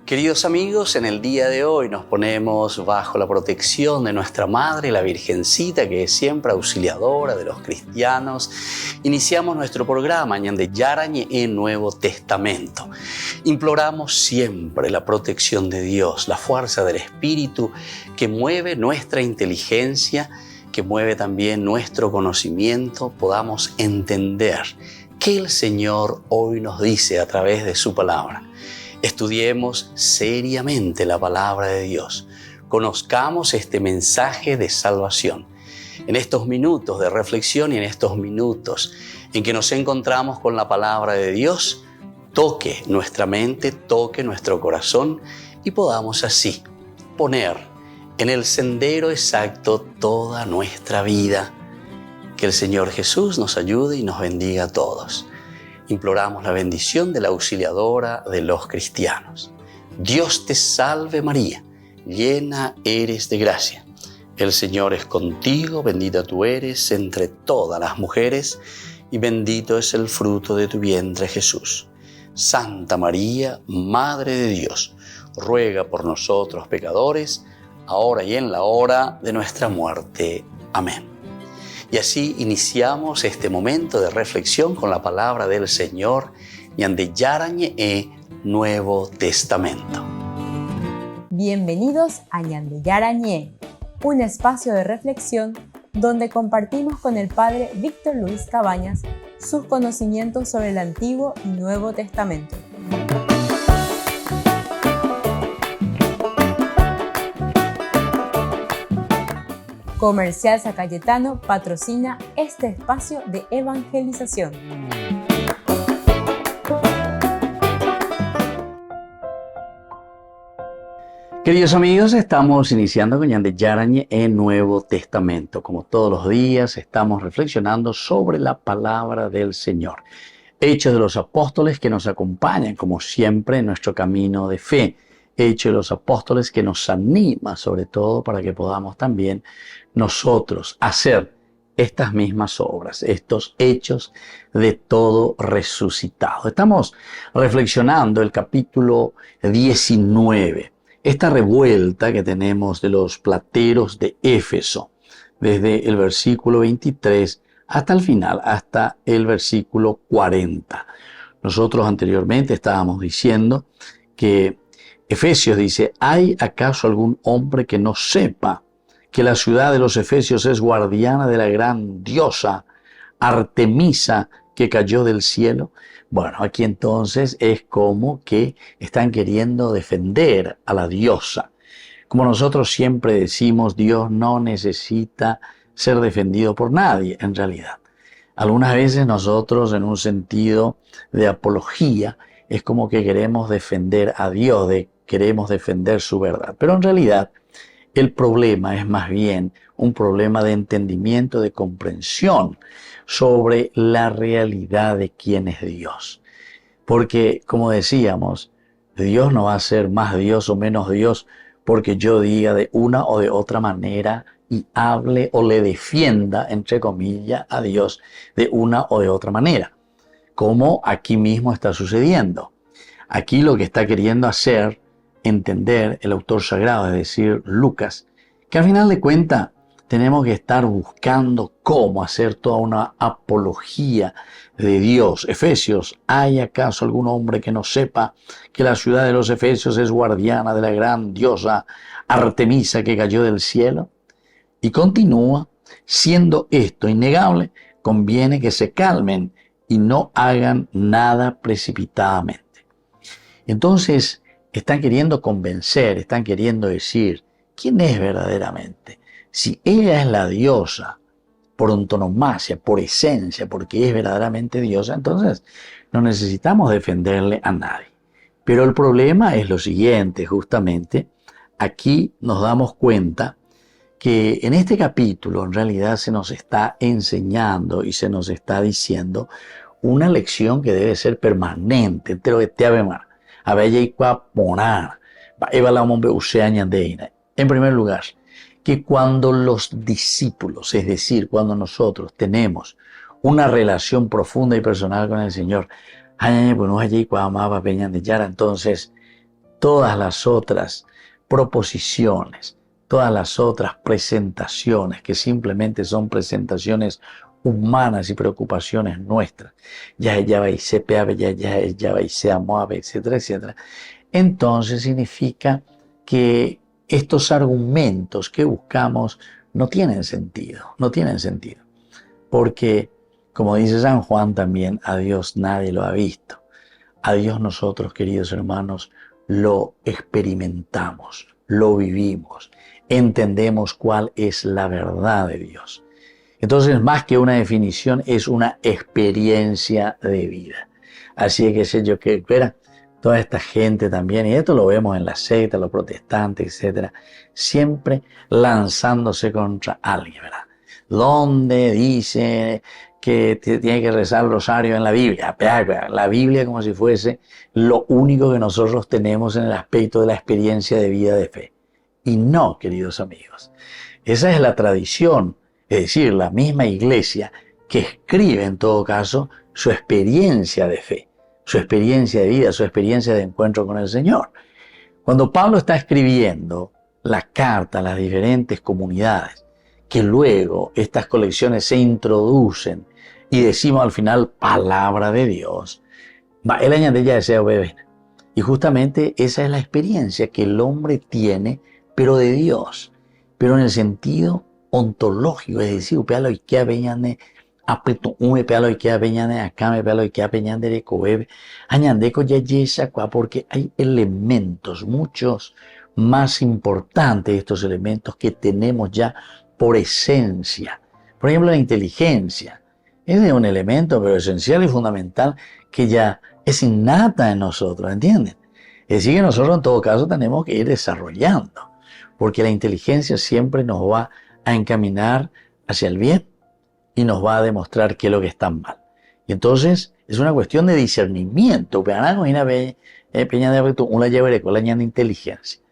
Queridos amigos, en el día de hoy nos ponemos bajo la protección de nuestra Madre, la Virgencita, que es siempre auxiliadora de los cristianos. Iniciamos nuestro programa Ñande Yarañe en Nuevo Testamento. Imploramos siempre la protección de Dios, la fuerza del Espíritu que mueve nuestra inteligencia, que mueve también nuestro conocimiento, podamos entender qué el Señor hoy nos dice a través de su palabra. Estudiemos seriamente la palabra de Dios. Conozcamos este mensaje de salvación. En estos minutos de reflexión y en estos minutos en que nos encontramos con la palabra de Dios, toque nuestra mente, toque nuestro corazón y podamos así poner en el sendero exacto toda nuestra vida. Que el Señor Jesús nos ayude y nos bendiga a todos. Imploramos la bendición de la auxiliadora de los cristianos. Dios te salve María, llena eres de gracia. El Señor es contigo, bendita tú eres entre todas las mujeres y bendito es el fruto de tu vientre Jesús. Santa María, Madre de Dios, ruega por nosotros pecadores, ahora y en la hora de nuestra muerte. Amén. Y así iniciamos este momento de reflexión con la palabra del Señor, Ñande Yarañe Nuevo Testamento. Bienvenidos a Ñande Yarañe, un espacio de reflexión donde compartimos con el Padre Víctor Luis Cabañas sus conocimientos sobre el Antiguo y Nuevo Testamento. Comercial San Cayetano patrocina este espacio de evangelización. Queridos amigos, estamos iniciando con Ñande Yarañe en Nuevo Testamento. Como todos los días, estamos reflexionando sobre la palabra del Señor. Hechos de los Apóstoles que nos acompañan, como siempre, en nuestro camino de fe. Hechos de los Apóstoles que nos anima, sobre todo, para que podamos también nosotros hacer estas mismas obras, estos hechos de todo resucitado. Estamos reflexionando el capítulo 19, esta revuelta que tenemos de los plateros de Éfeso, desde el versículo 23 hasta el final, hasta el versículo 40. Nosotros anteriormente estábamos diciendo que Efesios dice, ¿hay acaso algún hombre que no sepa que la ciudad de los Efesios es guardiana de la gran diosa Artemisa que cayó del cielo? Bueno, aquí entonces es como que están queriendo defender a la diosa. Como nosotros siempre decimos, Dios no necesita ser defendido por nadie, en realidad. Algunas veces nosotros, en un sentido de apología, es como que queremos defender a Dios, queremos defender su verdad. Pero en realidad el problema es más bien un problema de entendimiento, de comprensión sobre la realidad de quién es Dios. Porque, como decíamos, Dios no va a ser más Dios o menos Dios porque yo diga de una o de otra manera y hable o le defienda, entre comillas, a Dios de una o de otra manera. Como aquí mismo está sucediendo. Aquí lo que está queriendo hacer entender el autor sagrado, es decir, Lucas, que al final de cuentas tenemos que estar buscando cómo hacer toda una apología de Dios. Efesios, ¿hay acaso algún hombre que no sepa que la ciudad de los Efesios es guardiana de la gran diosa Artemisa que cayó del cielo? Y continúa, siendo esto innegable, conviene que se calmen y no hagan nada precipitadamente. Entonces, están queriendo convencer, están queriendo decir quién es verdaderamente. Si ella es la diosa por antonomasia, por esencia, porque es verdaderamente diosa, entonces no necesitamos defenderle a nadie. Pero el problema es lo siguiente, justamente, aquí nos damos cuenta que en este capítulo en realidad se nos está enseñando y se nos está diciendo una lección que debe ser permanente. En primer lugar, que cuando los discípulos, es decir, cuando nosotros tenemos una relación profunda y personal con el Señor, entonces todas las otras proposiciones, todas las otras presentaciones que simplemente son presentaciones humanas y preocupaciones nuestras, ya etcétera, etcétera, entonces significa que estos argumentos que buscamos no tienen sentido, porque, como dice San Juan también, a Dios nadie lo ha visto. A Dios nosotros, queridos hermanos, lo experimentamos, lo vivimos, entendemos cuál es la verdad de Dios. Entonces, más que una definición, es una experiencia de vida. Así que sé yo que, espera, toda esta gente también, y esto lo vemos en la secta, los protestantes, etcétera, siempre lanzándose contra alguien, ¿verdad? Donde dice que tiene que rezar el rosario en la Biblia. La Biblia como si fuese lo único que nosotros tenemos en el aspecto de la experiencia de vida de fe. Y no, queridos amigos. Esa es la tradición, es decir, la misma iglesia que escribe en todo caso su experiencia de fe, su experiencia de vida, su experiencia de encuentro con el Señor. Cuando Pablo está escribiendo la carta a las diferentes comunidades, que luego estas colecciones se introducen y decimos al final palabra de Dios, él añade ya desea beber. Y justamente esa es la experiencia que el hombre tiene, pero de Dios, pero en el sentido ontológico, es decir, pealo y que veñane apeto un pealo y que veñane acá me pealo y que veñane de coebe añandeco ya yesa porque hay elementos muchos más importantes de estos elementos que tenemos ya por esencia. Por ejemplo, la inteligencia es de un elemento pero esencial y fundamental que ya es innata en nosotros, ¿entienden? Es decir, que nosotros en todo caso tenemos que ir desarrollando, porque la inteligencia siempre nos va a encaminar hacia el bien y nos va a demostrar qué es lo que está mal. Y entonces es una cuestión de discernimiento, una inteligencia.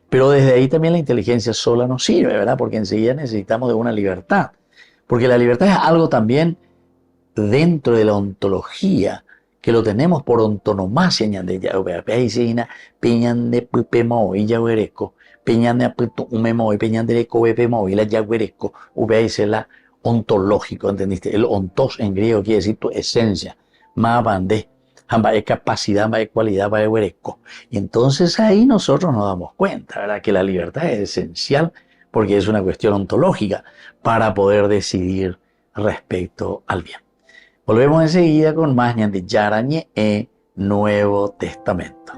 Pero desde ahí también la inteligencia sola nos sirve, ¿verdad? Porque enseguida necesitamos de una libertad. Porque la libertad es algo también dentro de la ontología, que lo tenemos por ontonomasia, ontológico, ¿entendiste? El ontos en griego quiere decir tu esencia, más capacidad, más cualidad, más huereco. Y entonces ahí nosotros nos damos cuenta, ¿verdad? Que la libertad es esencial porque es una cuestión ontológica para poder decidir respecto al bien. Volvemos enseguida con más de Yarañe e Nuevo Testamento.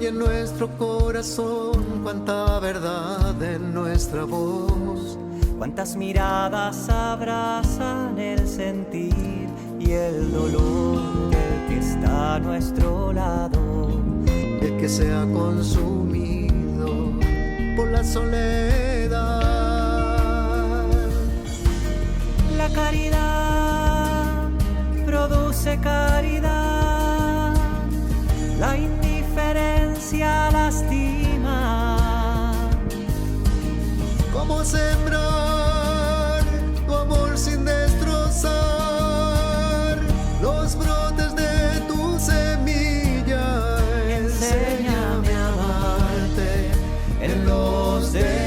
En nuestro corazón, cuánta verdad en nuestra voz, cuántas miradas abrazan el sentir y el dolor del que está a nuestro lado, del que se ha consumido por la soledad. La caridad produce caridad, la indiferencia lastima. ¿Cómo sembrar tu amor sin destrozar los brotes de tu semilla? Enséñame a amarte en los demás.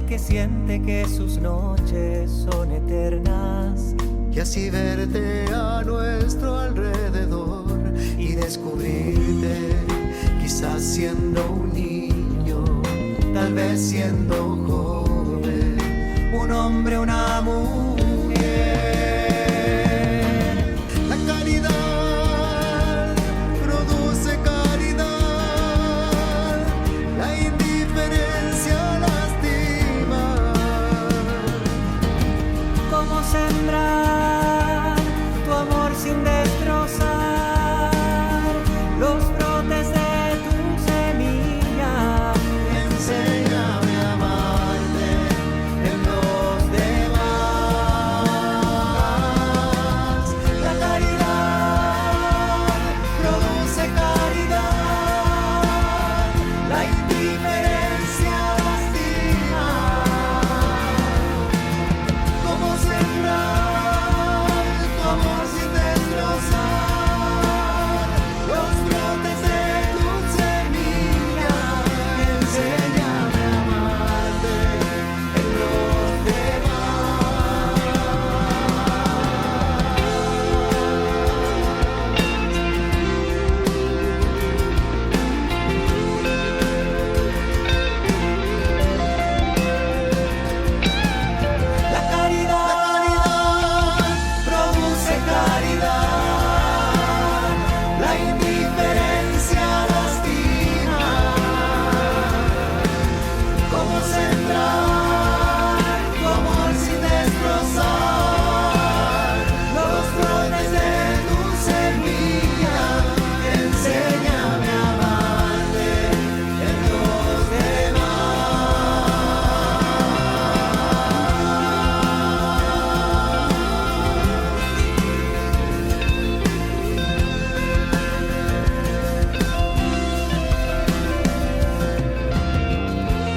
Que siente que sus noches son eternas. Y así verte a nuestro alrededor y descubrirte, quizás siendo un niño, tal vez siendo joven, un hombre, una mujer. La caridad produce caridad, la indiferencia lastima. ¿Cómo sembrar tu amor sin destrozar los brotes de tu semilla? Enséñame a amarte en los demás. La caridad produce caridad, la indiferencia lastima. ¿Cómo sembrar tu amor sin destrozar los brotes de tu semilla? Enséñame a amarte en los demás. La caridad produce caridad, la indiferencia lastima. ¿Cómo sembrar tu amor sin destrozar los brotes de tu semilla? Enséñame a amarte en los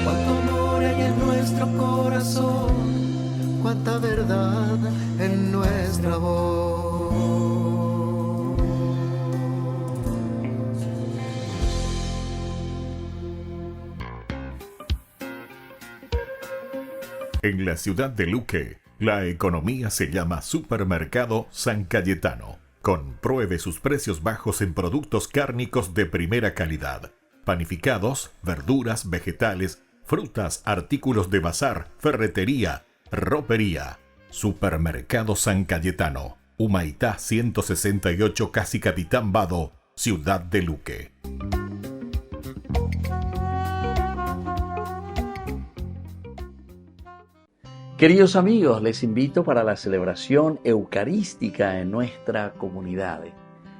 Cuánto amor hay en nuestro corazón, cuánta verdad en nuestra voz. En la ciudad de Luque, la economía se llama Supermercado San Cayetano. Compruebe sus precios bajos en productos cárnicos de primera calidad. Panificados, verduras, vegetales, frutas, artículos de bazar, ferretería, ropería. Supermercado San Cayetano, Humaitá 168, Casi Capitán Vado, ciudad de Luque. Queridos amigos, les invito para la celebración eucarística en nuestra comunidad.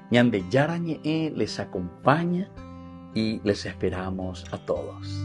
Ñande Yarañe les acompaña y les esperamos a todos.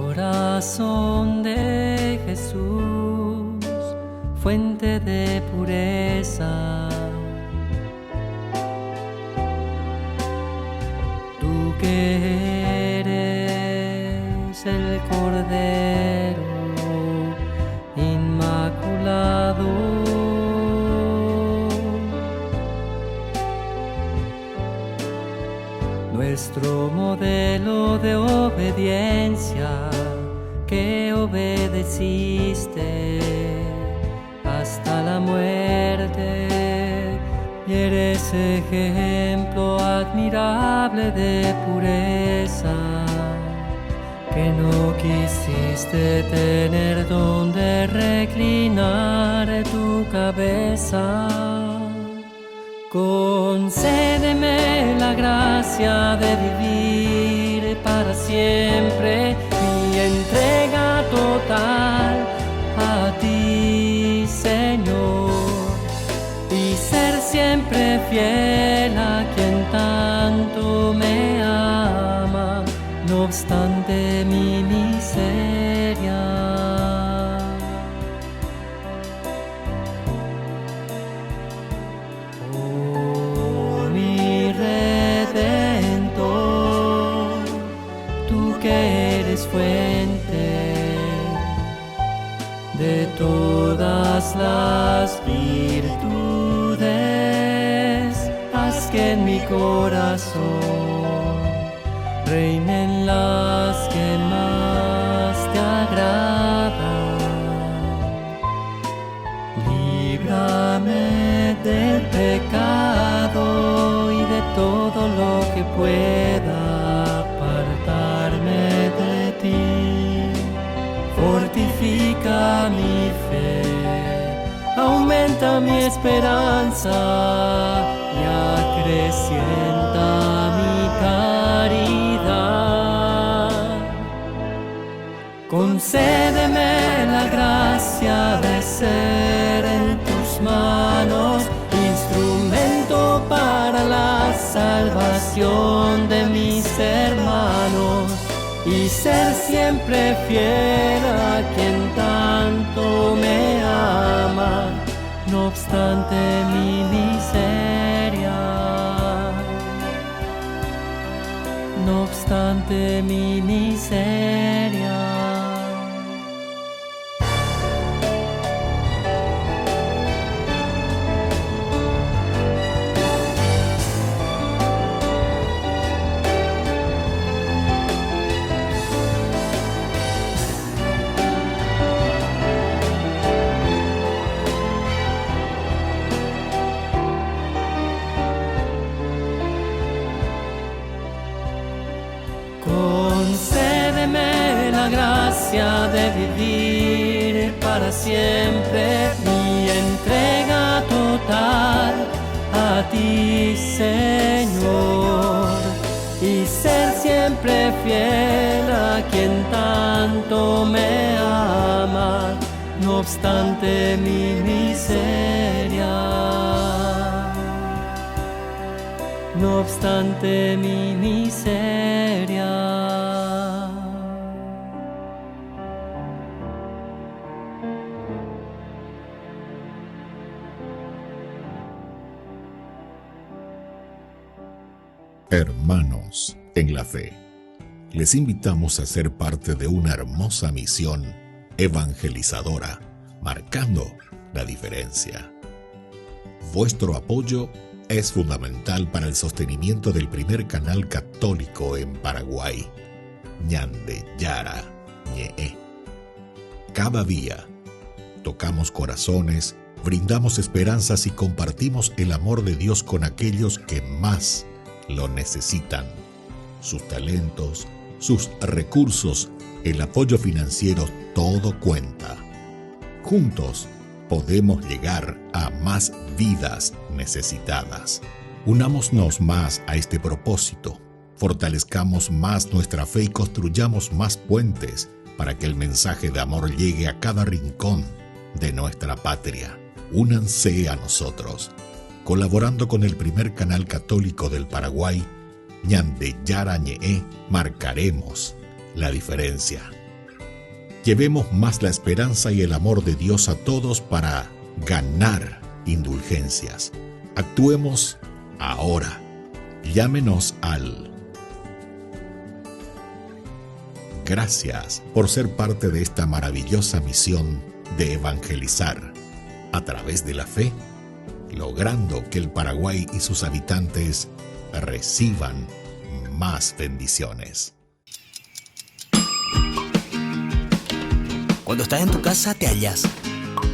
Corazón de Jesús, fuente de pureza, tú que eres el Cordero Inmaculado, nuestro modelo de obediencia, que obedeciste hasta la muerte y eres ejemplo admirable de pureza, que no quisiste tener donde reclinar tu cabeza. Concédeme la gracia de vivir para siempre mi entrega total a ti, Señor, y ser siempre fiel a quien tanto me ama, no obstante mi miseria. Oh, mi Redentor, tú que eres fuente de todas las virtudes, haz que en mi corazón reinen las que más te agradan. Líbrame del pecado y de todo lo que pueda apartarme de ti. Fortifica mi fe, aumenta mi esperanza y acrecienta mi caridad. Concédeme la gracia de ser en tus manos instrumento para la salvación de mis hermanos, y ser siempre fiel a quien tanto me ama, no obstante mi miseria, no obstante mi miseria. Concédeme la gracia de vivir para siempre mi entrega total a ti, Señor, y ser siempre fiel a quien tanto me ama, no obstante mi miseria, no obstante mi miseria. Hermanos en la fe, les invitamos a ser parte de una hermosa misión evangelizadora, marcando la diferencia. Vuestro apoyo es fundamental para el sostenimiento del primer canal católico en Paraguay, Ñande Yara Ñe'e. Cada día tocamos corazones, brindamos esperanzas y compartimos el amor de Dios con aquellos que más lo necesitan. Sus talentos, sus recursos, el apoyo financiero, todo cuenta. Juntos podemos llegar a más vidas necesitadas. Unámonos más a este propósito, fortalezcamos más nuestra fe y construyamos más puentes para que el mensaje de amor llegue a cada rincón de nuestra patria. Únanse a nosotros, colaborando con el primer canal católico del Paraguay, Ñande Yara Ñe'e, marcaremos la diferencia. Llevemos más la esperanza y el amor de Dios a todos para ganar indulgencias. Actuemos ahora. Llámenos al... Gracias por ser parte de esta maravillosa misión de evangelizar a través de la fe, logrando que el Paraguay y sus habitantes reciban más bendiciones. Cuando estás en tu casa te hallas,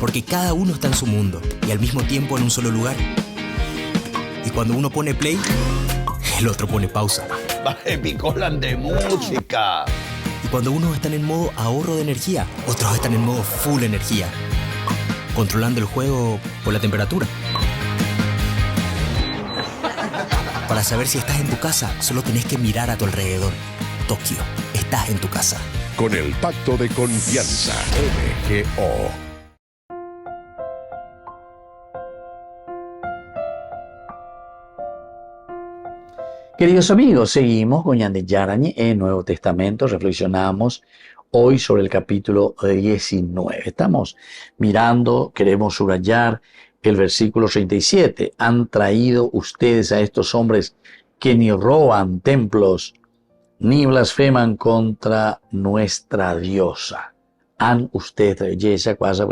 porque cada uno está en su mundo y al mismo tiempo en un solo lugar. Y cuando uno pone play, el otro pone pausa. Baje picolan de música. Y cuando unos están en modo ahorro de energía, otros están en modo full energía, controlando el juego por la temperatura. Para saber si estás en tu casa, solo tenés que mirar a tu alrededor. Tokio, estás en tu casa. Con el Pacto de Confianza, MGO. Queridos amigos, seguimos con Ñande Yarañe en Nuevo Testamento. Reflexionamos hoy sobre el capítulo 19. Estamos mirando, queremos subrayar el versículo 37. Han traído ustedes a estos hombres que ni roban templos ni blasfeman contra nuestra diosa. Han ustedes traído esa cosa,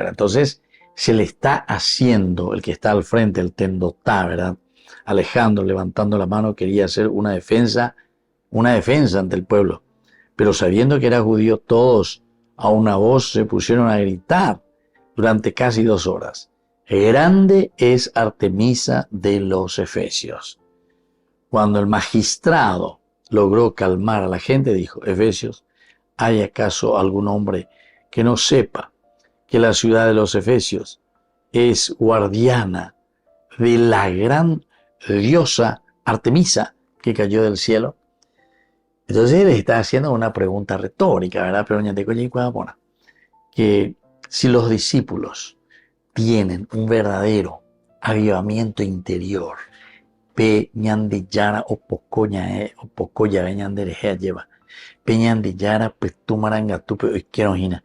entonces se le está haciendo, el que está al frente, el tendotá, ¿verdad? Alejandro, levantando la mano, quería hacer una defensa ante el pueblo. Pero sabiendo que era judío, todos a una voz se pusieron a gritar durante casi 2 horas. Grande es Artemisa de los Efesios. Cuando el magistrado logró calmar a la gente, dijo: Efesios, ¿hay acaso algún hombre que no sepa que la ciudad de los Efesios es guardiana de la gran diosa Artemisa que cayó del cielo? Entonces él está haciendo una pregunta retórica, ¿verdad? Pero que si los discípulos tienen un verdadero avivamiento interior, pe ñandillara o pocoya ve ñandereja lleva, pe ñandillara pues tu marangatupe oisquerojina,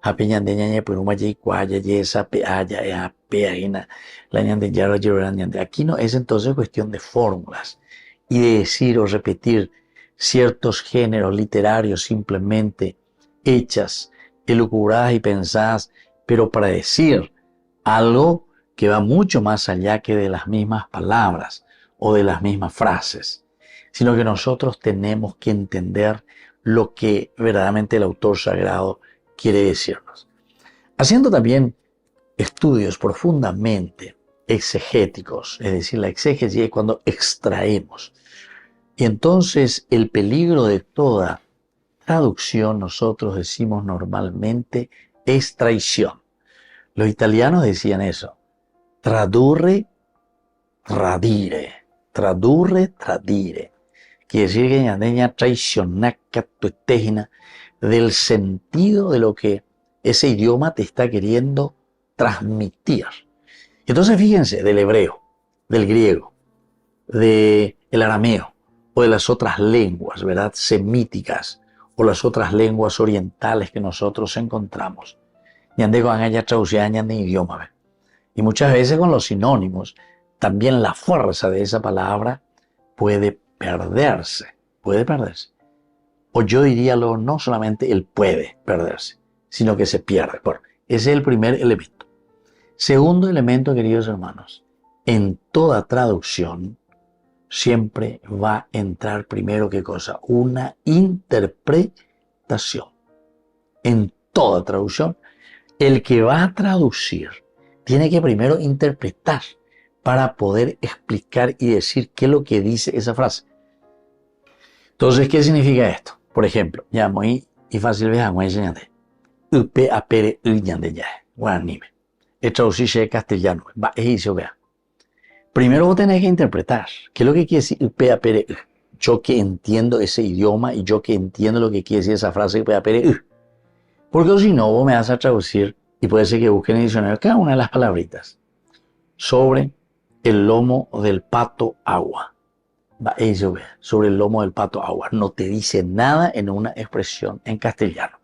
a pe ñandeñañe pues uma yeicuaya yesa pe aya pe ajina, la ñandillara lloran ñande. Aquí no es entonces cuestión de fórmulas y de decir o repetir ciertos géneros literarios simplemente hechas, elucubradas y pensadas, pero para decir algo que va mucho más allá que de las mismas palabras o de las mismas frases, sino que nosotros tenemos que entender lo que verdaderamente el autor sagrado quiere decirnos. Haciendo también estudios profundamente exegéticos, es decir, la exégesis es cuando extraemos. Y entonces el peligro de toda traducción, nosotros decimos normalmente, es traición. Los italianos decían eso: tradurre, tradire. Tradurre, tradire. Quiere decir que ñandeña traicionaca tuetejina del sentido de lo que ese idioma te está queriendo transmitir. Entonces fíjense, del hebreo, del griego, del arameo o de las otras lenguas, ¿verdad?, semíticas o las otras lenguas orientales que nosotros encontramos. Ñande con ella traducida ñande idioma, ¿ve? Y muchas veces con los sinónimos también la fuerza de esa palabra puede perderse. O yo diría no solamente él puede perderse, sino que se pierde. Bueno, ese es el primer elemento. Segundo elemento, queridos hermanos, en toda traducción siempre va a entrar primero, ¿qué cosa? Una interpretación. En toda traducción, el que va a traducir tiene que primero interpretar para poder explicar y decir qué es lo que dice esa frase. Entonces, ¿qué significa esto? Por ejemplo, ya muy y fácil vean, muy enseñante. Upe apere uyande ya, guanime. El traducirse de castellano, va eso vea. Primero vos tenés que interpretar qué es lo que quiere decir upe apere. Yo que entiendo ese idioma y yo que entiendo lo que quiere decir esa frase upe apere. Porque si no, vos me vas a traducir y puede ser que busquen en el diccionario cada una de las palabritas sobre el lomo del pato agua. Va eso vea, sobre el lomo del pato agua. No te dice nada en una expresión en castellano.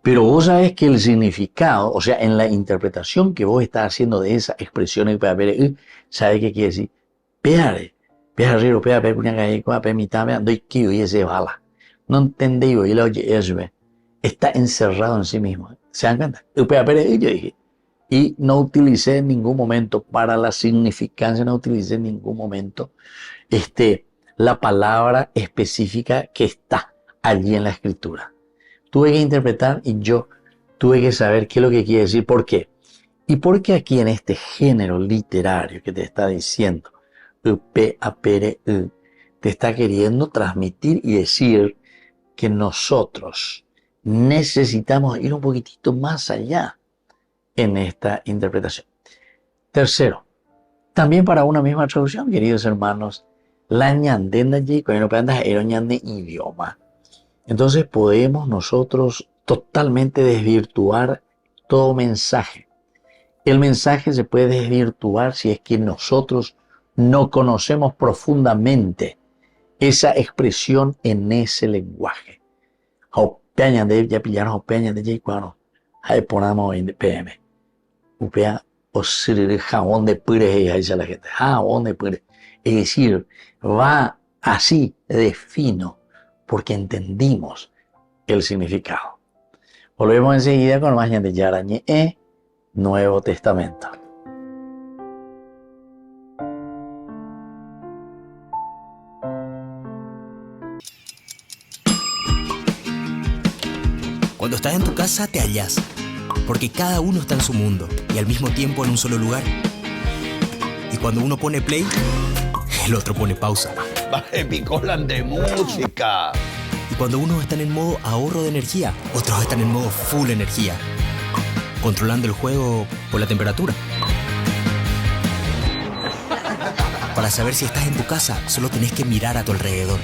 Pero vos sabés que el significado, o sea, en la interpretación que vos estás haciendo de esa expresión, ¿sabés qué quiere decir? Peare, pearrero, peare, mitad, doy kiyo y ese bala. No entendí, y lo oye, eso está encerrado en sí mismo. ¿Se dan cuenta? Yo dije, y no utilicé en ningún momento, para la significancia, no utilicé en ningún momento la palabra específica que está allí en la escritura. Tuve que interpretar y yo tuve que saber qué es lo que quiere decir. ¿Por qué? ¿Y por qué aquí en este género literario que te está diciendo, upe apere te está queriendo transmitir y decir que nosotros necesitamos ir un poquitito más allá en esta interpretación? Tercero, también para una misma traducción, queridos hermanos, la ñandenda y cuando plantas era ñande idioma. Entonces podemos nosotros totalmente desvirtuar todo mensaje. El mensaje se puede desvirtuar si es que nosotros no conocemos profundamente esa expresión en ese lenguaje. Hopeña de ya pillaron hopeña de ya cuando hay ponamos en PM. Upea o sirve jabón de pire y ahí dice la gente, jabón de pire. Es decir, va así de fino porque entendimos el significado. Volvemos enseguida con más de Yarañe Nuevo Testamento. Cuando estás en tu casa te hallas, porque cada uno está en su mundo y al mismo tiempo en un solo lugar. Y cuando uno pone play, el otro pone pausa. Epicolan de música. Y cuando unos están en modo ahorro de energía, otros están en modo full energía, controlando el juego por la temperatura. Para saber si estás en tu casa, solo tenés que mirar a tu alrededor.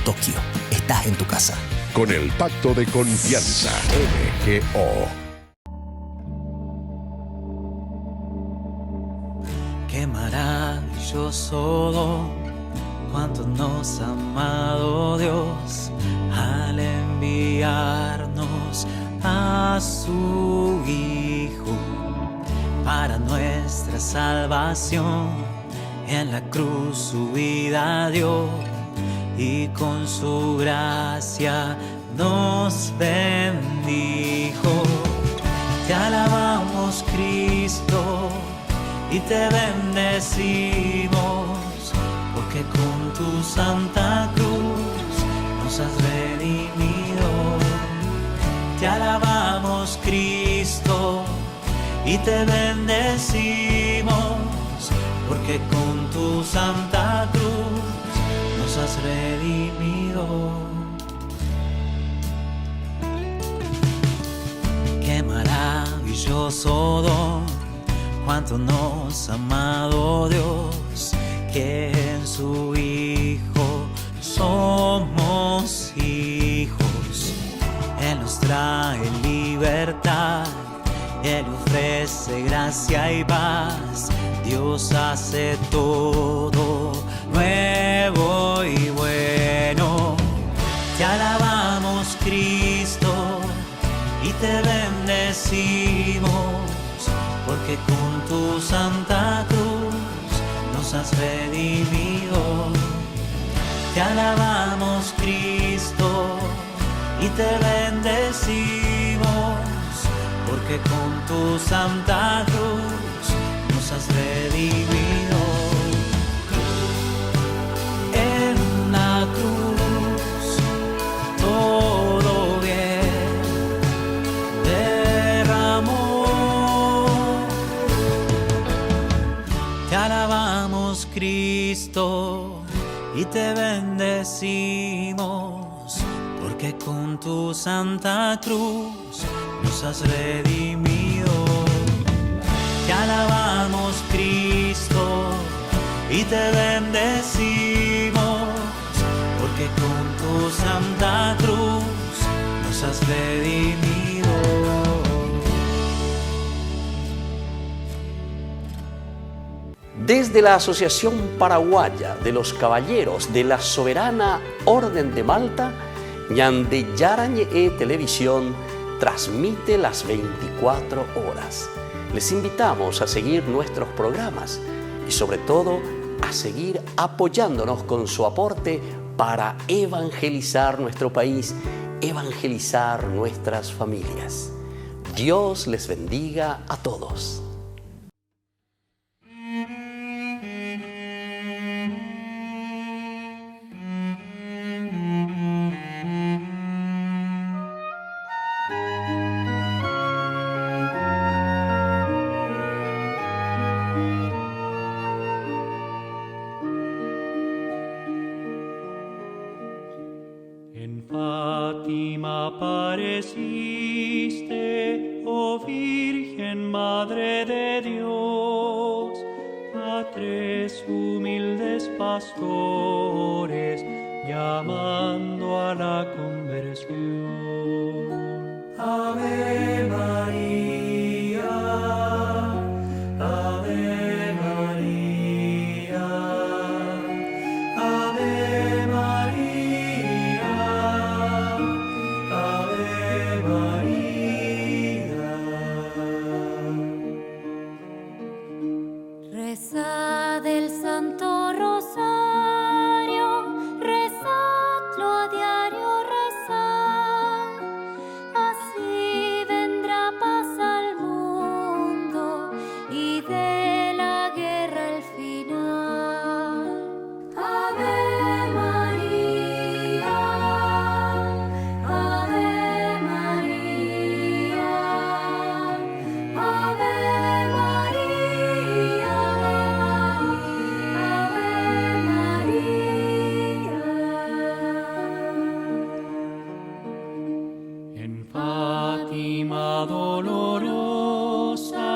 Tokio, estás en tu casa. Con el pacto de confianza MGO. Qué maravilloso, cuánto nos ha amado Dios al enviarnos a su Hijo para nuestra salvación. En la cruz su vida dio y con su gracia nos bendijo. Te alabamos, Cristo, y te bendecimos, porque con tu santa cruz nos has redimido. Te alabamos, Cristo, y te bendecimos, porque con tu santa cruz nos has redimido. Qué maravilloso don, cuánto nos ha amado Dios, que en su Hijo somos hijos. Él nos trae libertad, Él ofrece gracia y paz. Dios hace todo nuevo y bueno. Te alabamos, Cristo, y te bendecimos, porque con tu santa cruz nos has redimido. Te alabamos, Cristo, y te bendecimos, porque con tu santa cruz nos has redimido. En la cruz todo bien derramó. Te alabamos, Cristo, y te bendecimos, porque con tu santa cruz nos has redimido. Te alabamos, Cristo, y te bendecimos, porque con tu santa cruz nos has redimido. Desde la Asociación Paraguaya de los Caballeros de la Soberana Orden de Malta, Ñande Yarañe Televisión transmite las 24 horas. Les invitamos a seguir nuestros programas y sobre todo a seguir apoyándonos con su aporte para evangelizar nuestro país, evangelizar nuestras familias. Dios les bendiga a todos. Fátima apareciste, oh Virgen Madre de Dios, a 3 humildes pastores, llamando a la conversión. Ave María, Ave María, Ave María, Ave María. Rezad el Santo Rosario, rezadlo a diario, rezad. Así vendrá paz al mundo y de la guerra el final. Ave María, Ave María, Ave María, Ave María. En Fátima dolorosa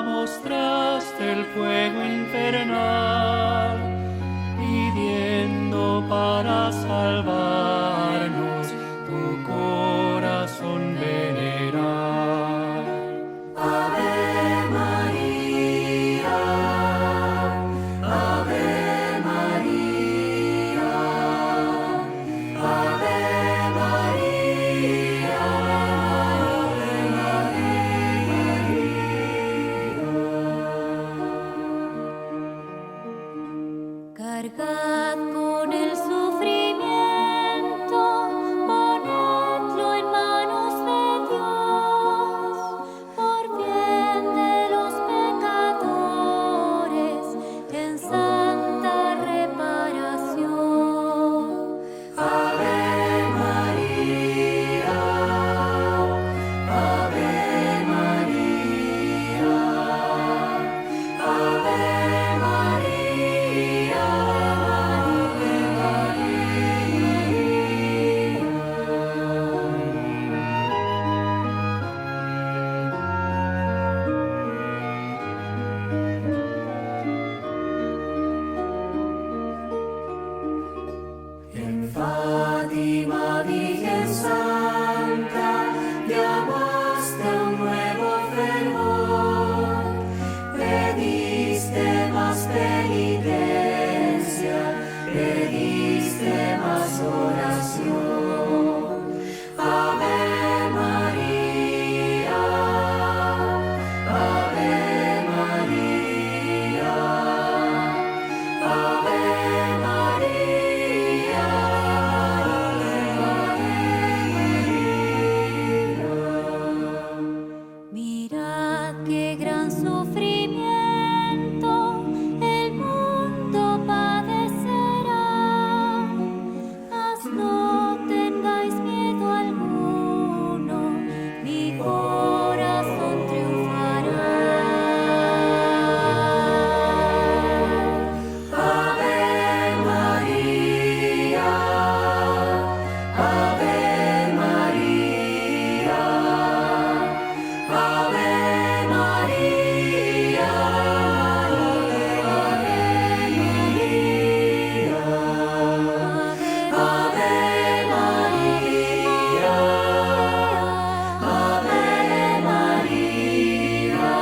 mostraste el fuego infernal, pidiendo para salvarnos tu corazón venerar. Ave María, Ave María, Ave María, Cargad con el sufrimiento, ponedlo en manos de Dios, por bien de los pecadores, en santa reparación. Ave María, Ave María, Ave María, En Fátima, Virgen Santa, llamaste a un nuevo fervor, pediste más penitencia, pediste más oración. Ave María, Ave María, Ave María, Mirad qué gran sufrimiento el mundo padecerá, mas no tengáis miedo alguno, mi corazón triunfará. Ave María, Ave María, Ave María, Ave María, Ave María,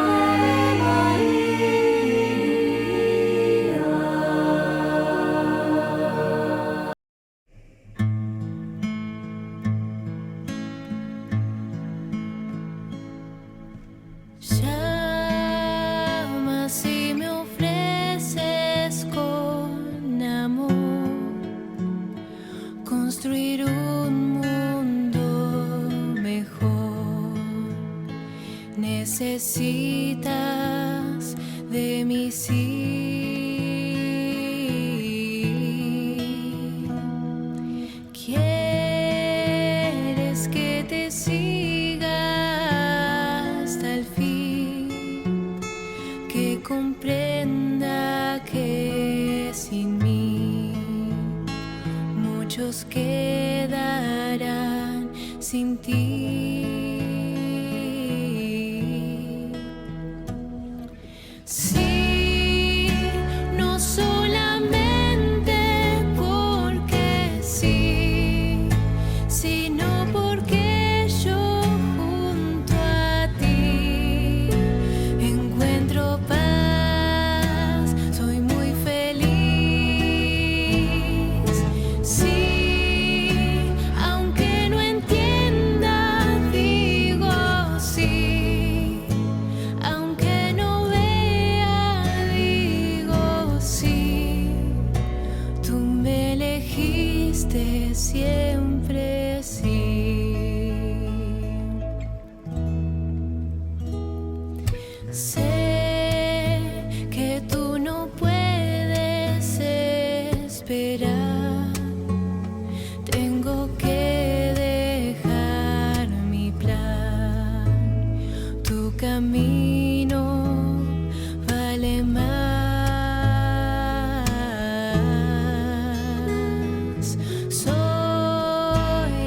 Ave María. Llamas y me ofreces con amor construir un mundo mejor. Necesitas de mí, sí. Quieres que te siga hasta el fin, que comprenda que Sé que tú no puedes esperar. Tengo que dejar mi plan. Tu camino vale más. Soy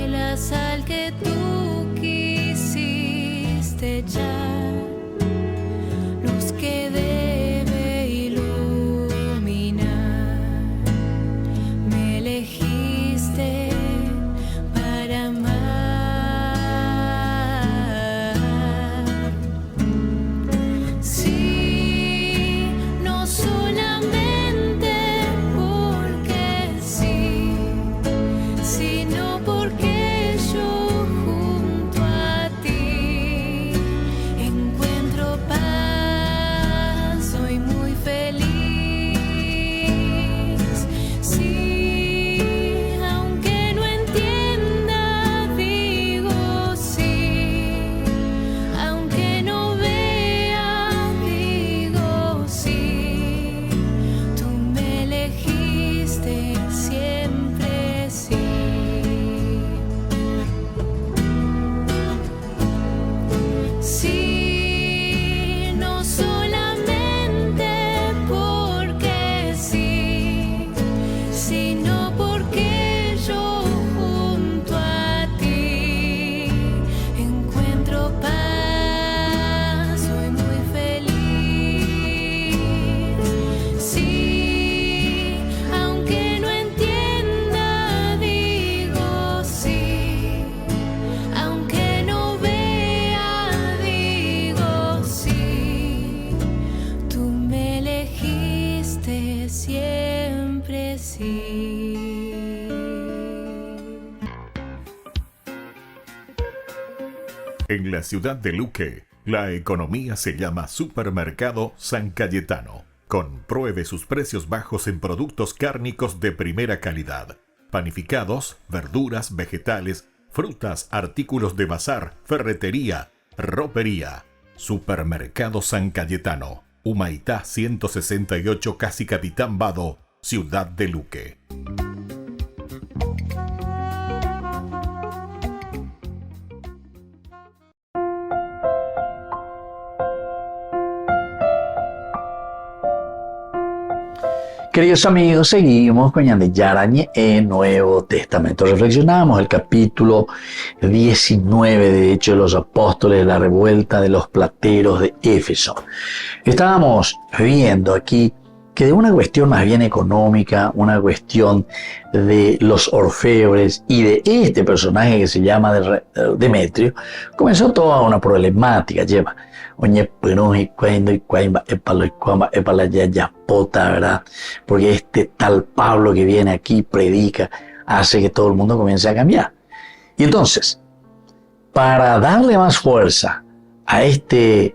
la sal que tú quisiste echar, luz que debe iluminar. Me elegiste para amar. Sí, no solamente porque sí, sino porque yo junto a ti encuentro paz, soy muy feliz. Sí, aunque no entienda, digo sí. Aunque no vea, digo sí. Tú me elegiste siempre sí. Sí, no solamente porque sí, sino porque yo junto a ti encuentro paz, soy muy feliz. Sí, aunque no entienda, digo sí. Aunque no vea, digo sí. Tú me elegiste siempre sí. En la ciudad de Luque, la economía se llama Supermercado San Cayetano. Compruebe sus precios bajos en productos cárnicos de primera calidad. Panificados, verduras, vegetales, frutas, artículos de bazar, ferretería, ropería. Supermercado San Cayetano. Humaitá 168, Casi Capitán Vado, ciudad de Luque. Queridos amigos, seguimos con Ñande Yarañe en Nuevo Testamento. Reflexionamos el capítulo 19 de Hechos de los Apóstoles, la revuelta de los plateros de Éfeso. Estábamos viendo aquí que de una cuestión más bien económica, una cuestión de los orfebres y de este personaje que se llama Demetrio, comenzó toda una problemática. Lleva ¿verdad? Porque este tal Pablo que viene aquí, predica, hace que todo el mundo comience a cambiar. Y entonces, para darle más fuerza a esta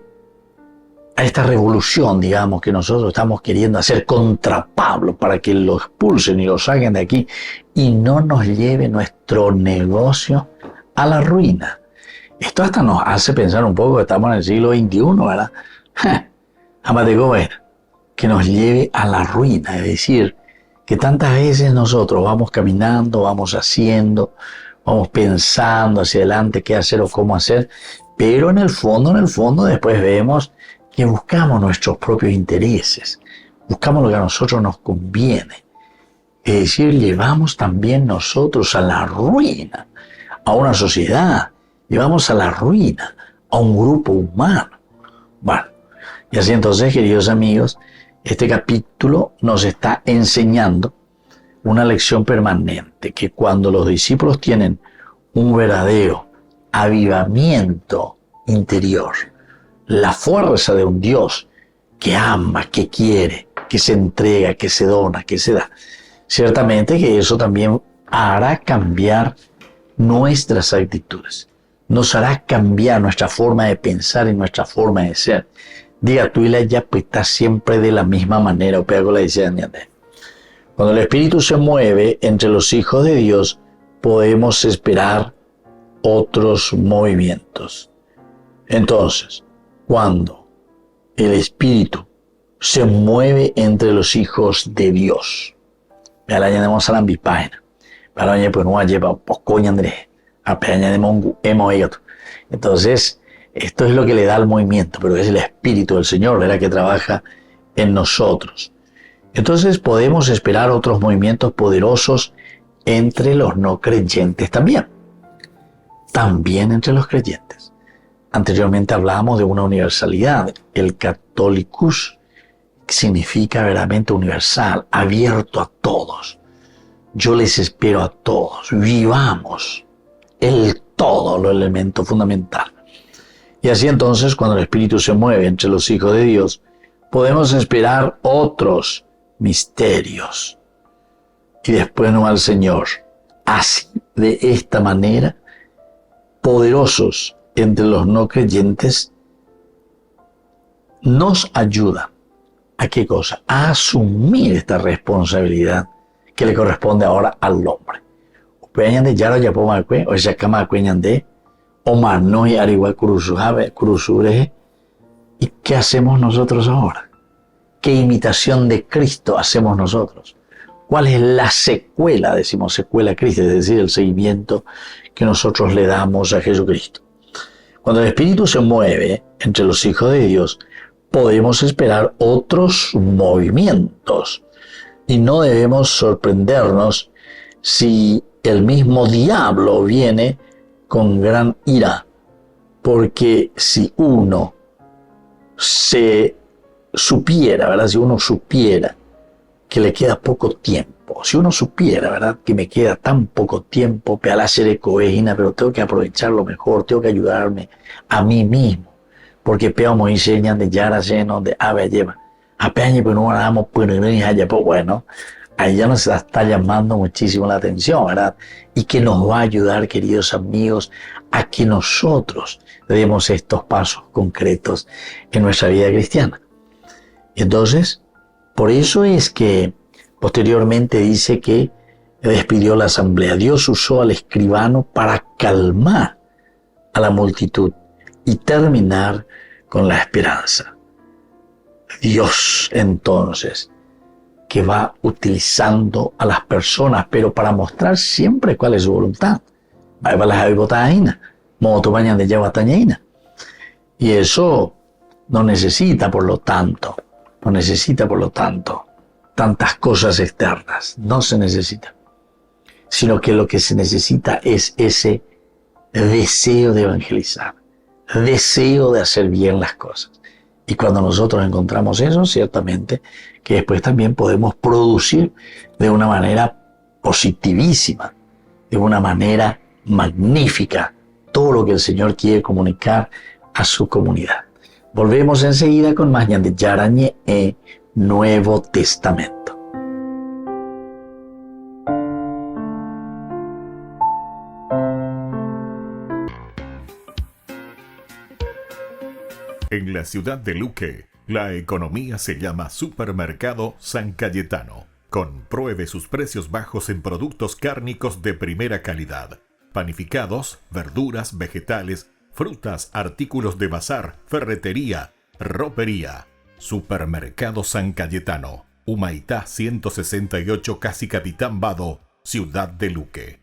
revolución, digamos, que nosotros estamos queriendo hacer contra Pablo, para que lo expulsen y lo saquen de aquí y no nos lleve nuestro negocio a la ruina. Esto hasta nos hace pensar un poco que estamos en el siglo XXI, ¿verdad? Que nos lleve a la ruina, es decir, que tantas veces nosotros vamos caminando, vamos haciendo, vamos pensando hacia adelante qué hacer o cómo hacer, pero en el fondo después vemos que buscamos nuestros propios intereses, buscamos lo que a nosotros nos conviene. Es decir, llevamos también nosotros a la ruina a una sociedad, llevamos a la ruina a un grupo humano. Bueno, y así entonces, queridos amigos, este capítulo nos está enseñando una lección permanente, que cuando los discípulos tienen un verdadero avivamiento interior, la fuerza de un Dios que ama, que quiere, que se entrega, que se dona, que se da, ciertamente que eso también hará cambiar nuestras actitudes, nos hará cambiar nuestra forma de pensar y nuestra forma de ser. Diga tú y la ya pues está siempre de la misma manera, o pego la decía. Cuando el Espíritu se mueve entre los hijos de Dios, podemos esperar otros movimientos. Entonces, cuando el Espíritu se mueve entre los hijos de Dios. Ahora tenemos a la página. Para pues no lleva poco Andrés. Entonces, esto es lo que le da el movimiento, pero es el Espíritu del Señor, ¿verdad?, que trabaja en nosotros. Entonces podemos esperar otros movimientos poderosos entre los no creyentes también. También entre los creyentes. Anteriormente hablábamos de una universalidad. El catholicus significa verdaderamente universal, abierto a todos. Yo les espero a todos. Vivamos el todo, lo elemento fundamental. Y así entonces, cuando el Espíritu se mueve entre los hijos de Dios, podemos esperar otros misterios. Y después no al Señor. Así, de esta manera, poderosos entre los no creyentes, nos ayuda ¿a qué cosa? A asumir esta responsabilidad que le corresponde ahora al hombre. ¿Y qué hacemos nosotros ahora? ¿Qué imitación de Cristo hacemos nosotros? ¿Cuál es la secuela? Decimos secuela a Cristo, es decir, el seguimiento que nosotros le damos a Jesucristo. Cuando el Espíritu se mueve entre los hijos de Dios, podemos esperar otros movimientos. Y no debemos sorprendernos si el mismo diablo viene con gran ira. Porque si uno se supiera, ¿verdad? Si uno supiera que le queda poco tiempo, si uno supiera, ¿verdad?, que me queda tan poco tiempo, pero tengo que aprovecharlo mejor, tengo que ayudarme a mí mismo, porque peamos y señan de yara lleno de ave lleva, apeñe pues no damos pues bueno, ahí ya nos está llamando muchísimo la atención, ¿verdad? Y que nos va a ayudar, queridos amigos, a que nosotros demos estos pasos concretos en nuestra vida cristiana. Entonces, por eso es que posteriormente dice que despidió la asamblea. Dios usó al escribano para calmar a la multitud y terminar con la esperanza. Dios, entonces, que va utilizando a las personas, pero para mostrar siempre cuál es su voluntad. Y eso no necesita, por lo tanto, tantas cosas externas. No se necesita. Sino que lo que se necesita es ese deseo de evangelizar, deseo de hacer bien las cosas. Y cuando nosotros encontramos eso, ciertamente que después también podemos producir de una manera positivísima, de una manera magnífica, todo lo que el Señor quiere comunicar a su comunidad. Volvemos enseguida con más de Yarañe e Nuevo Testamento. En la ciudad de Luque, la economía se llama Supermercado San Cayetano. Compruebe sus precios bajos en productos cárnicos de primera calidad. Panificados, verduras, vegetales, frutas, artículos de bazar, ferretería, ropería. Supermercado San Cayetano, Humaitá 168, Casi Capitán Vado, ciudad de Luque.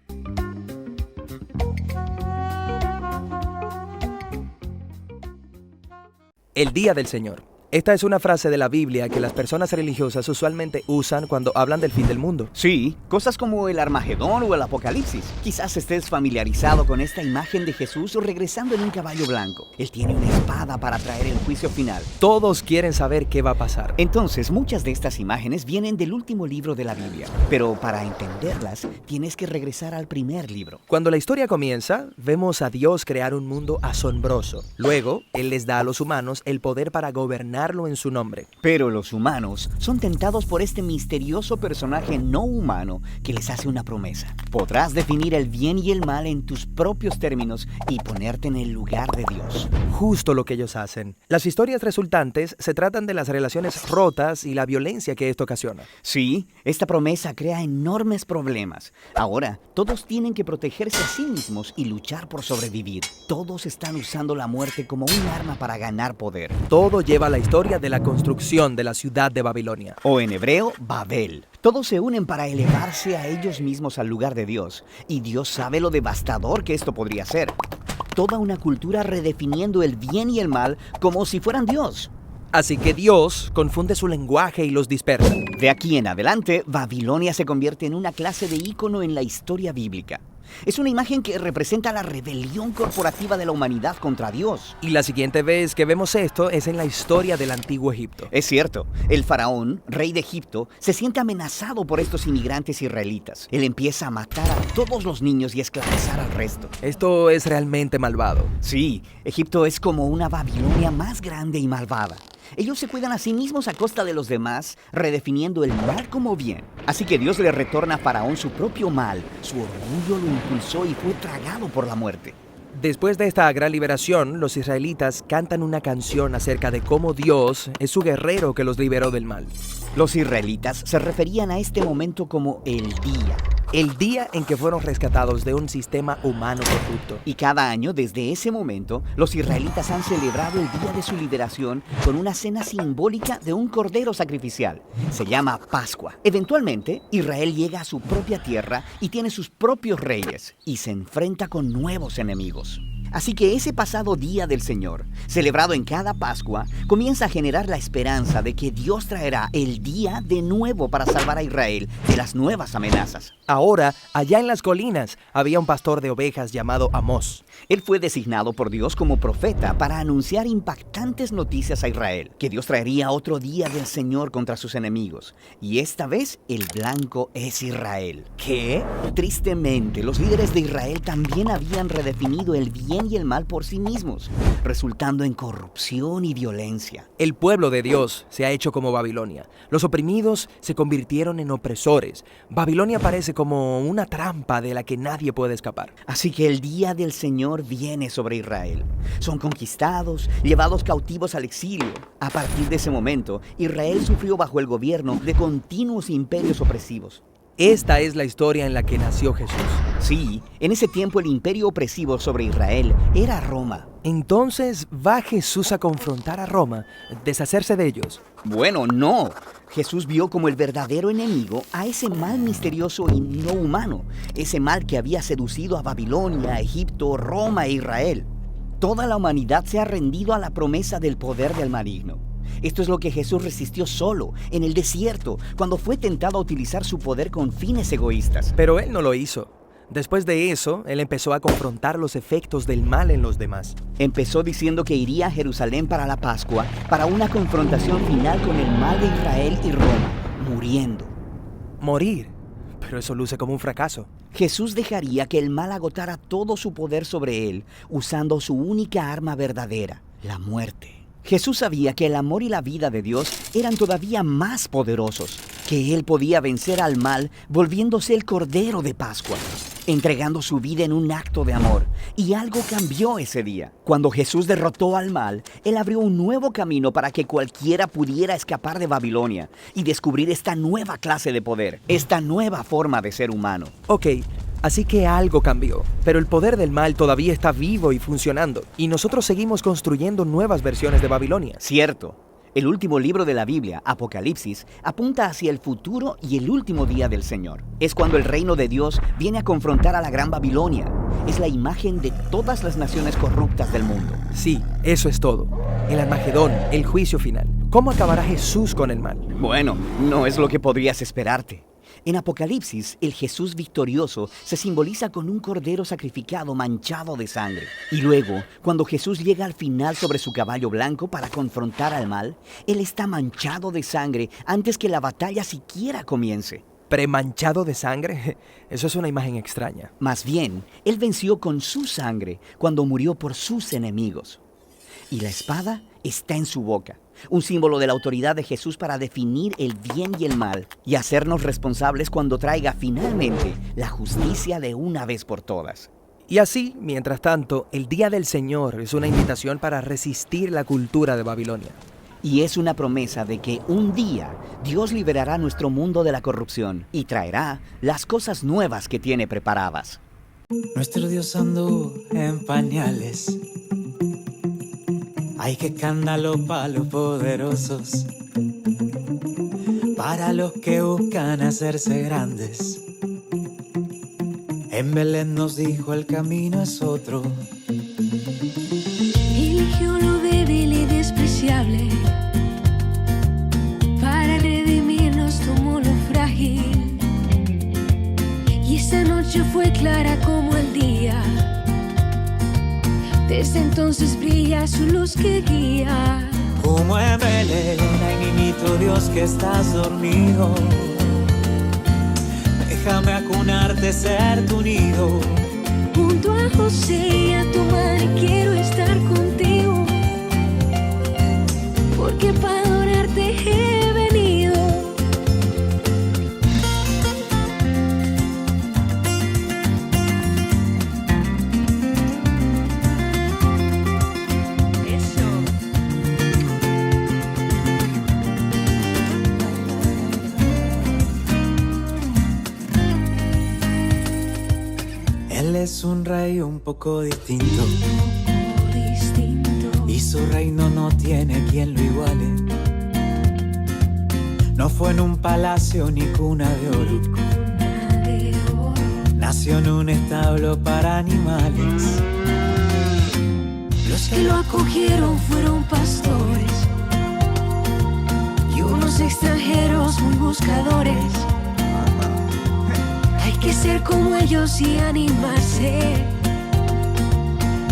El Día del Señor. Esta es una frase de la Biblia que las personas religiosas usualmente usan cuando hablan del fin del mundo. Sí, cosas como el Armagedón o el Apocalipsis. Quizás estés familiarizado con esta imagen de Jesús regresando en un caballo blanco. Él tiene una espada para traer el juicio final. Todos quieren saber qué va a pasar. Entonces, muchas de estas imágenes vienen del último libro de la Biblia. Pero para entenderlas, tienes que regresar al primer libro. Cuando la historia comienza, vemos a Dios crear un mundo asombroso. Luego, Él les da a los humanos el poder para gobernar en su nombre. Pero los humanos son tentados por este misterioso personaje no humano que les hace una promesa. Podrás definir el bien y el mal en tus propios términos y ponerte en el lugar de Dios. Justo lo que ellos hacen. Las historias resultantes se tratan de las relaciones rotas y la violencia que esto ocasiona. Sí, esta promesa crea enormes problemas. Ahora, todos tienen que protegerse a sí mismos y luchar por sobrevivir. Todos están usando la muerte como un arma para ganar poder. Todo lleva a la historia historia de la construcción de la ciudad de Babilonia. O en hebreo, Babel. Todos se unen para elevarse a ellos mismos al lugar de Dios. Y Dios sabe lo devastador que esto podría ser. Toda una cultura redefiniendo el bien y el mal como si fueran Dios. Así que Dios confunde su lenguaje y los dispersa. De aquí en adelante, Babilonia se convierte en una clase de ícono en la historia bíblica. Es una imagen que representa la rebelión corporativa de la humanidad contra Dios. Y la siguiente vez que vemos esto es en la historia del antiguo Egipto. Es cierto, el faraón, rey de Egipto, se siente amenazado por estos inmigrantes israelitas. Él empieza a matar a todos los niños y a esclavizar al resto. Esto es realmente malvado. Sí, Egipto es como una Babilonia más grande y malvada. Ellos se cuidan a sí mismos a costa de los demás, redefiniendo el mal como bien. Así que Dios le retorna a Faraón su propio mal. Su orgullo lo impulsó y fue tragado por la muerte. Después de esta gran liberación, los israelitas cantan una canción acerca de cómo Dios es su guerrero que los liberó del mal. Los israelitas se referían a este momento como el día en que fueron rescatados de un sistema humano corrupto. Y cada año, desde ese momento, los israelitas han celebrado el día de su liberación con una cena simbólica de un cordero sacrificial. Se llama Pascua. Eventualmente, Israel llega a su propia tierra y tiene sus propios reyes y se enfrenta con nuevos enemigos. Así que ese pasado día del Señor, celebrado en cada Pascua, comienza a generar la esperanza de que Dios traerá el día de nuevo para salvar a Israel de las nuevas amenazas. Ahora, allá en las colinas, había un pastor de ovejas llamado Amós. Él fue designado por Dios como profeta para anunciar impactantes noticias a Israel, que Dios traería otro día del Señor contra sus enemigos. Y esta vez, el blanco es Israel. ¿Qué? Tristemente, los líderes de Israel también habían redefinido el bien y el mal por sí mismos, resultando en corrupción y violencia. El pueblo de Dios se ha hecho como Babilonia. Los oprimidos se convirtieron en opresores. Babilonia parece como una trampa de la que nadie puede escapar. Así que el día del Señor viene sobre Israel. Son conquistados, llevados cautivos al exilio. A partir de ese momento, Israel sufrió bajo el gobierno de continuos imperios opresivos. Esta es la historia en la que nació Jesús. Sí, en ese tiempo el imperio opresivo sobre Israel era Roma. Entonces, ¿va Jesús a confrontar a Roma, deshacerse de ellos? Bueno, no. Jesús vio como el verdadero enemigo a ese mal misterioso y no humano, ese mal que había seducido a Babilonia, Egipto, Roma e Israel. Toda la humanidad se ha rendido a la promesa del poder del maligno. Esto es lo que Jesús resistió solo, en el desierto, cuando fue tentado a utilizar su poder con fines egoístas. Pero él no lo hizo. Después de eso, él empezó a confrontar los efectos del mal en los demás. Empezó diciendo que iría a Jerusalén para la Pascua, para una confrontación final con el mal de Israel y Roma, muriendo. Morir. Pero eso luce como un fracaso. Jesús dejaría que el mal agotara todo su poder sobre él, usando su única arma verdadera, la muerte. Jesús sabía que el amor y la vida de Dios eran todavía más poderosos, que Él podía vencer al mal volviéndose el Cordero de Pascua, entregando su vida en un acto de amor. Y algo cambió ese día. Cuando Jesús derrotó al mal, Él abrió un nuevo camino para que cualquiera pudiera escapar de Babilonia y descubrir esta nueva clase de poder, esta nueva forma de ser humano. Ok. Así que algo cambió, pero el poder del mal todavía está vivo y funcionando, y nosotros seguimos construyendo nuevas versiones de Babilonia. Cierto. El último libro de la Biblia, Apocalipsis, apunta hacia el futuro y el último día del Señor. Es cuando el reino de Dios viene a confrontar a la gran Babilonia. Es la imagen de todas las naciones corruptas del mundo. Sí, eso es todo. El Armagedón, el juicio final. ¿Cómo acabará Jesús con el mal? Bueno, no es lo que podrías esperarte. En Apocalipsis, el Jesús victorioso se simboliza con un cordero sacrificado manchado de sangre. Y luego, cuando Jesús llega al final sobre su caballo blanco para confrontar al mal, Él está manchado de sangre antes que la batalla siquiera comience. ¿Premanchado de sangre? Eso es una imagen extraña. Más bien, Él venció con su sangre cuando murió por sus enemigos. Y la espada está en su boca. Un símbolo de la autoridad de Jesús para definir el bien y el mal y hacernos responsables cuando traiga finalmente la justicia de una vez por todas. Y así, mientras tanto, el Día del Señor es una invitación para resistir la cultura de Babilonia. Y es una promesa de que un día Dios liberará nuestro mundo de la corrupción y traerá las cosas nuevas que tiene preparadas. Nuestro Dios anduvo en pañales. Hay Ay, qué escándalo para los poderosos, para los que buscan hacerse grandes. En Belén nos dijo el camino es otro. Eligió lo débil y despreciable, para redimirnos tomó lo frágil. Y esa noche fue clara como el día, desde entonces brilla su luz que guía. Como en Belén, ay niñito Dios que estás dormido, déjame acunarte, ser tu nido. Junto a José y a tu madre quiero estar contigo, porque para adorarte he venido. Él es un rey un poco distinto, y su reino no tiene quien lo iguale. No fue en un palacio ni cuna de oro, nació en un establo para animales. Los que lo acogieron fueron pastores y unos extranjeros muy buscadores. Hay que ser como ellos y animarse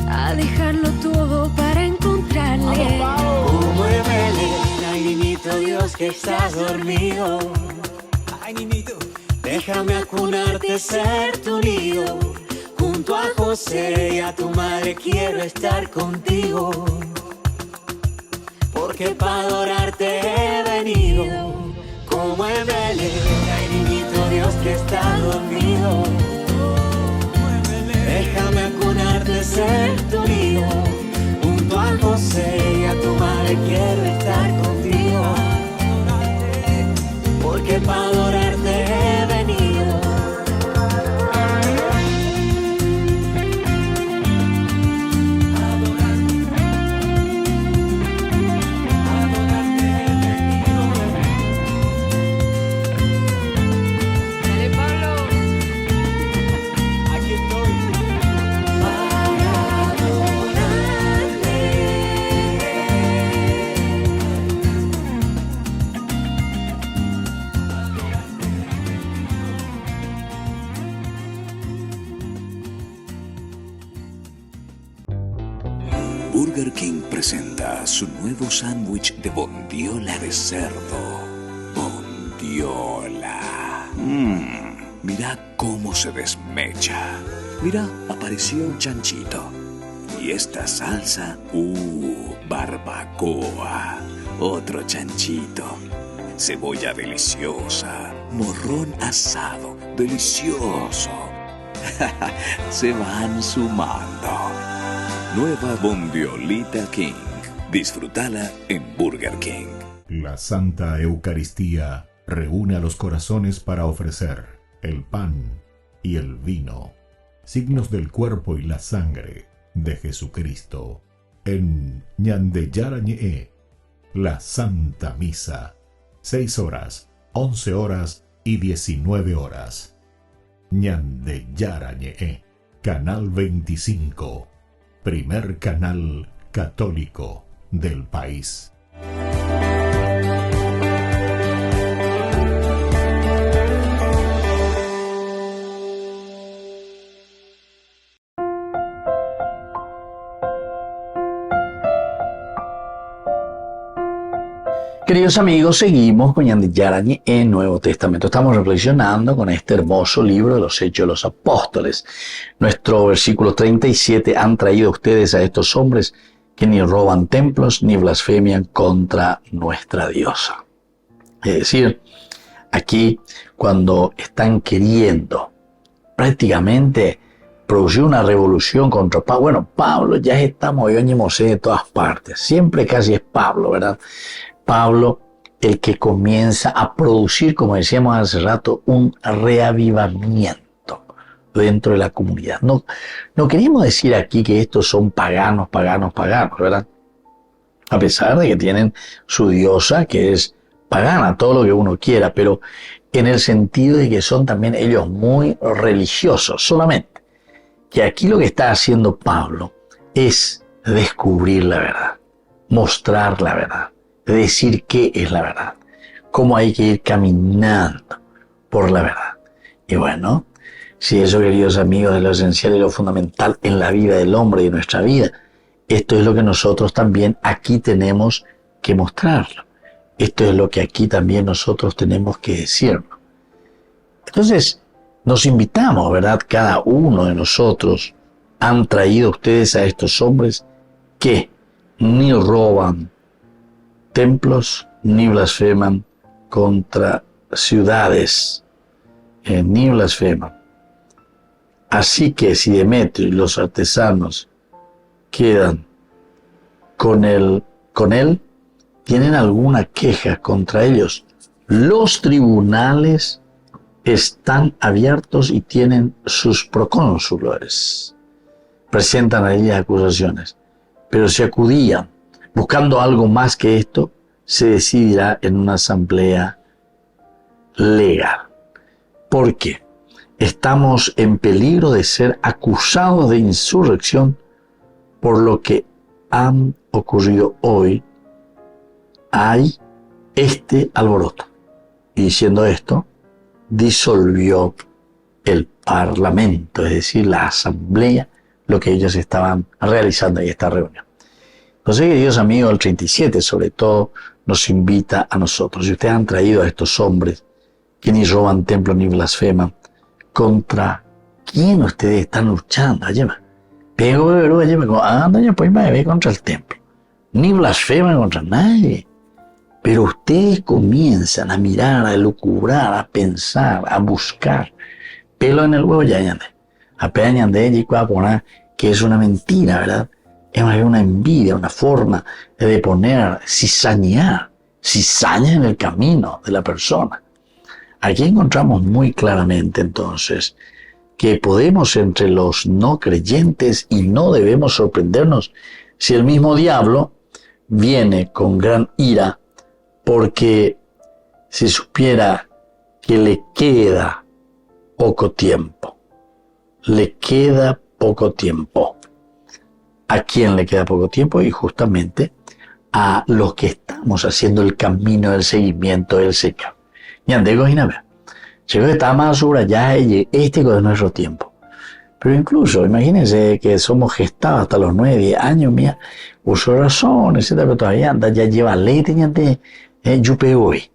a dejarlo todo para encontrarle. Como en Belén, ay niñito Dios que estás dormido, ay niñito, déjame acunarte, ser tu nido. Junto a José y a tu madre quiero estar contigo, porque para adorarte he venido. Como en Belén, ay niñito Dios que está dormido, déjame acunarte, ser tu nido. Junto a José y a tu madre quiero estar contigo, porque para adorarte he venido. Burger King presenta su nuevo sándwich de bondiola de cerdo. Bondiola. Mira cómo se desmecha. Mira, apareció un chanchito. Y esta salsa, barbacoa. Otro chanchito. Cebolla deliciosa. Morrón asado, delicioso. Se van sumando. Nueva Bondiolita King. Disfrútala en Burger King. La Santa Eucaristía reúne a los corazones para ofrecer el pan y el vino, signos del cuerpo y la sangre de Jesucristo. En Ñandeyarañe, la Santa Misa, 6 horas, 11 horas y 19 horas. Ñandeyarañe, Canal 25. Primer canal católico del país. Queridos amigos, seguimos con Ñandeyarañe en Nuevo Testamento. Estamos reflexionando con este hermoso libro de los Hechos de los Apóstoles. Nuestro versículo 37: han traído ustedes a estos hombres que ni roban templos ni blasfemian contra nuestra diosa. Es decir, aquí cuando están queriendo prácticamente producir una revolución contra Pablo. Bueno, Pablo ya está moviéndose de todas partes. Siempre casi es Pablo, ¿verdad? Pablo, el que comienza a producir, como decíamos hace rato, un reavivamiento dentro de la comunidad. No queríamos decir aquí que estos son paganos, ¿verdad? a pesar de que tienen su diosa que es pagana, todo lo que uno quiera, pero en el sentido de que son también ellos muy religiosos, solamente que aquí lo que está haciendo Pablo es descubrir la verdad, mostrar la verdad, decir qué es la verdad, cómo hay que ir caminando por la verdad. Y bueno, si eso, queridos amigos, es lo esencial y lo fundamental en la vida del hombre y en nuestra vida, esto es lo que nosotros también aquí tenemos que mostrarlo. Esto es lo que aquí también nosotros tenemos que decirlo. Entonces, nos invitamos, ¿verdad? Cada uno de nosotros han traído ustedes a estos hombres que ni roban templos, ni blasfeman contra ciudades, ni blasfeman. Así que si Demetrio y los artesanos quedan con él, tienen alguna queja contra ellos, los tribunales están abiertos y tienen sus procónsules. Presentan allí acusaciones. Pero si acudían buscando algo más que esto, se decidirá en una asamblea legal. ¿Por qué? Estamos en peligro de ser acusados de insurrección por lo que han ocurrido hoy. Hay este alboroto. Y diciendo esto, disolvió el parlamento, es decir, la asamblea, lo que ellos estaban realizando en esta reunión. Entonces, queridos amigos, el 37 sobre todo nos invita a nosotros. Si ustedes han traído a estos hombres que ni roban templos ni blasfeman, ¿contra quién ustedes están luchando? Contra el templo. Ni blasfeman contra nadie. Pero ustedes comienzan a mirar, a elucubrar, a pensar, a buscar. Pelo en el huevo ya ñande. Apenas ñande y poner que es una mentira, ¿verdad? Es más bien una envidia, una forma de poner cizaña en el camino de la persona. Aquí encontramos muy claramente entonces que podemos entre los no creyentes y no debemos sorprendernos si el mismo diablo viene con gran ira, porque si supiera que le queda poco tiempo. ¿A quién le queda poco tiempo? Y justamente a los que estamos haciendo el camino del seguimiento del Señor. Ñandego Inabe. Llegó está más subrayado este con nuestro tiempo. Pero incluso, imagínense que somos gestados hasta los 9, 10 años, mía, uso razón, etcétera, pero todavía anda, ya lleva leite, ñande, yupe hoy.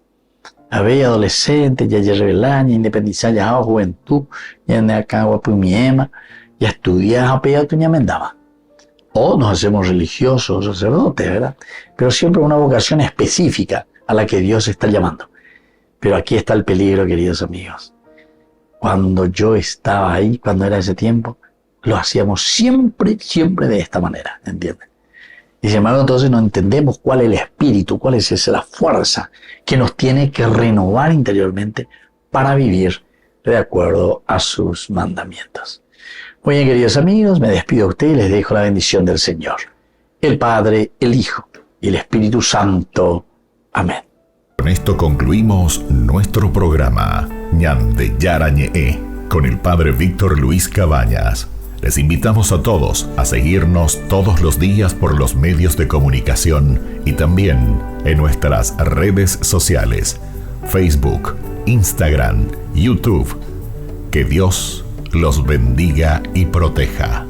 Había adolescente, ya revelada, independizada, ya juventud, ya de acá, guapumiema, ya estudiaba, pero ya me andaba. O nos hacemos religiosos, sacerdotes, ¿verdad? Pero siempre una vocación específica a la que Dios está llamando. Pero aquí está el peligro, queridos amigos. Cuando yo estaba ahí, cuando era ese tiempo, lo hacíamos siempre de esta manera, ¿entienden? Y sin embargo, entonces no entendemos cuál es el espíritu, cuál es esa la fuerza que nos tiene que renovar interiormente para vivir de acuerdo a sus mandamientos. Muy bien, queridos amigos, me despido de ustedes y les dejo la bendición del Señor. El Padre, el Hijo y el Espíritu Santo. Amén. Con esto concluimos nuestro programa Ñande Yarañe con el Padre Víctor Luis Cabañas. Les invitamos a todos a seguirnos todos los días por los medios de comunicación y también en nuestras redes sociales, Facebook, Instagram, YouTube. Que Dios los bendiga y proteja.